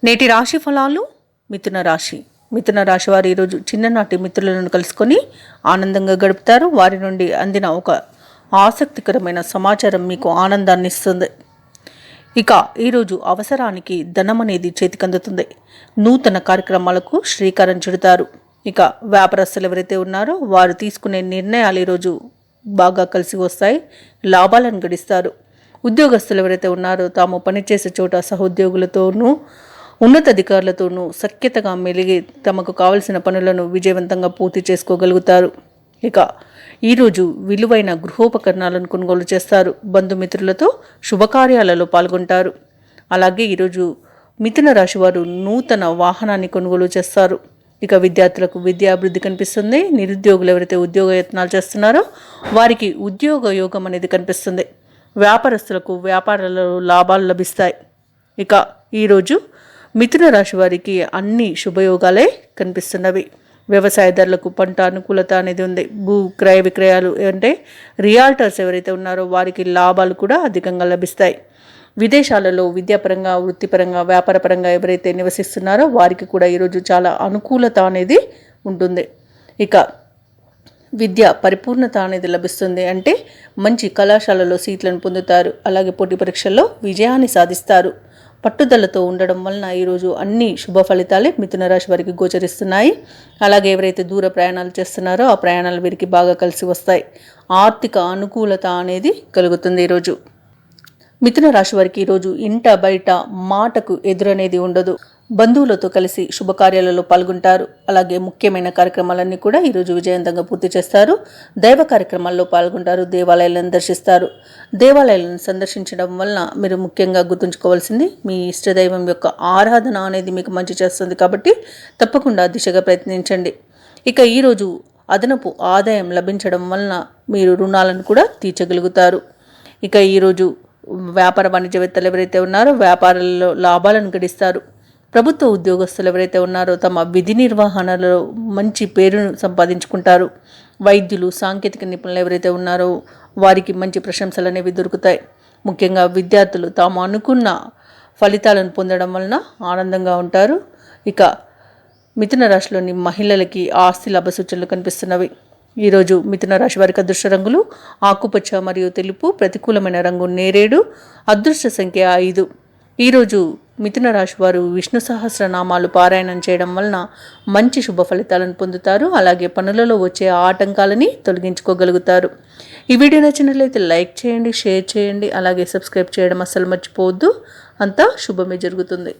నేటి రాశి ఫలాలు. మిథున రాశి వారు ఈరోజు చిన్ననాటి మిత్రులను కలుసుకొని ఆనందంగా గడుపుతారు. వారి నుండి అందిన ఒక ఆసక్తికరమైన సమాచారం మీకు ఆనందాన్ని ఇస్తుంది. ఇక ఈరోజు అవసరానికి ధనం అనేది చేతికందుతుంది. నూతన కార్యక్రమాలకు శ్రీకారం చుడతారు. ఇక వ్యాపారస్తులు ఎవరైతే ఉన్నారో వారు తీసుకునే నిర్ణయాలు ఈరోజు బాగా కలిసి వస్తాయి, లాభాలను గడిస్తారు. ఉద్యోగస్తులు ఎవరైతే ఉన్నారో తాము పనిచేసే చోట సహోద్యోగులతోనూ ఉన్నతాధికారులతోనూ సఖ్యతగా మెలిగి తమకు కావలసిన పనులను విజయవంతంగా పూర్తి చేసుకోగలుగుతారు. ఇక ఈరోజు విలువైన గృహోపకరణాలను కొనుగోలు చేస్తారు. బంధుమిత్రులతో శుభకార్యాలలో పాల్గొంటారు. అలాగే ఈరోజు మిథున రాశి వారు నూతన వాహనాన్ని కొనుగోలు చేస్తారు. ఇక విద్యార్థులకు విద్యాభివృద్ధి కనిపిస్తుంది. నిరుద్యోగులు ఎవరైతే ఉద్యోగ యత్నాలు చేస్తున్నారో వారికి ఉద్యోగ యోగం అనేది కనిపిస్తుంది. వ్యాపారస్తులకు వ్యాపారాలలో లాభాలు లభిస్తాయి. ఇక ఈరోజు మిథున రాశి వారికి అన్ని శుభయోగాలే కనిపిస్తున్నవి. వ్యవసాయదారులకు పంట అనుకూలత అనేది ఉంది. భూ క్రయ విక్రయాలు అంటే రియాల్టర్స్ ఎవరైతే ఉన్నారో వారికి లాభాలు కూడా అధికంగా లభిస్తాయి. విదేశాలలో విద్యాపరంగా, వృత్తిపరంగా, వ్యాపారపరంగా ఎవరైతే నివసిస్తున్నారో వారికి కూడా ఈరోజు చాలా అనుకూలత అనేది ఉంటుంది. ఇక విద్య పరిపూర్ణత అనేది లభిస్తుంది. అంటే మంచి కళాశాలలో సీట్లను పొందుతారు. అలాగే పోటీ పరీక్షల్లో విజయాన్ని సాధిస్తారు. పట్టుదలతో ఉండడం వలన ఈరోజు అన్ని శుభ ఫలితాలే మిథున రాశి వారికి గోచరిస్తున్నాయి. అలాగే ఎవరైతే దూర ప్రయాణాలు చేస్తున్నారో ఆ ప్రయాణాలు వీరికి బాగా కలిసి వస్తాయి. ఆర్థిక అనుకూలత అనేది కలుగుతుంది. ఈరోజు మిథున రాశి వారికి ఈరోజు ఇంట బయట మాటకు ఎదురనేది ఉండదు. బంధువులతో కలిసి శుభకార్యాలలో పాల్గొంటారు. అలాగే ముఖ్యమైన కార్యక్రమాలన్నీ కూడా ఈరోజు విజయవంతంగా పూర్తి చేస్తారు. దైవ కార్యక్రమాల్లో పాల్గొంటారు. దేవాలయాలను దర్శిస్తారు. దేవాలయాలను సందర్శించడం వలన మీరు ముఖ్యంగా గుర్తుంచుకోవాల్సింది మీ ఇష్టదైవం యొక్క ఆరాధన అనేది మీకు మంచి చేస్తుంది. కాబట్టి తప్పకుండా దిశగా ప్రయత్నించండి. ఇక ఈరోజు అదనపు ఆదాయం లభించడం వలన మీరు రుణాలను కూడా తీర్చగలుగుతారు. ఇక ఈరోజు వ్యాపార వాణిజ్యవేత్తలు ఎవరైతే ఉన్నారో వ్యాపారాలలో లాభాలను గడిస్తారు. ప్రభుత్వ ఉద్యోగస్తులు ఎవరైతే ఉన్నారో తమ విధి నిర్వహణలో మంచి పేరును సంపాదించుకుంటారు. వైద్యులు, సాంకేతిక నిపుణులు ఎవరైతే ఉన్నారో వారికి మంచి ప్రశంసలు అనేవి దొరుకుతాయి. ముఖ్యంగా విద్యార్థులు తాము అనుకున్న ఫలితాలను పొందడం వలన ఆనందంగా ఉంటారు. ఇక మిథున రాశిలోని మహిళలకి ఆస్తి లాభ సూచనలు కనిపిస్తున్నవి. ఈరోజు మిథున రాశి వారికి అదృష్ట రంగులు ఆకుపచ్చ మరియు తెలుపు. ప్రతికూలమైన రంగు నేరేడు. అదృష్ట సంఖ్య 5. ఈరోజు మిథున రాశి వారు విష్ణు సహస్రనామాలు పారాయణం చేయడం వలన మంచి శుభ ఫలితాలను పొందుతారు. అలాగే పనులలో వచ్చే ఆటంకాలని తొలగించుకోగలుగుతారు. ఈ వీడియో నచ్చినట్లయితే లైక్ చేయండి, షేర్ చేయండి, అలాగే సబ్స్క్రైబ్ చేయడం అస్సలు మర్చిపోవద్దు. అంతా శుభమే జరుగుతుంది.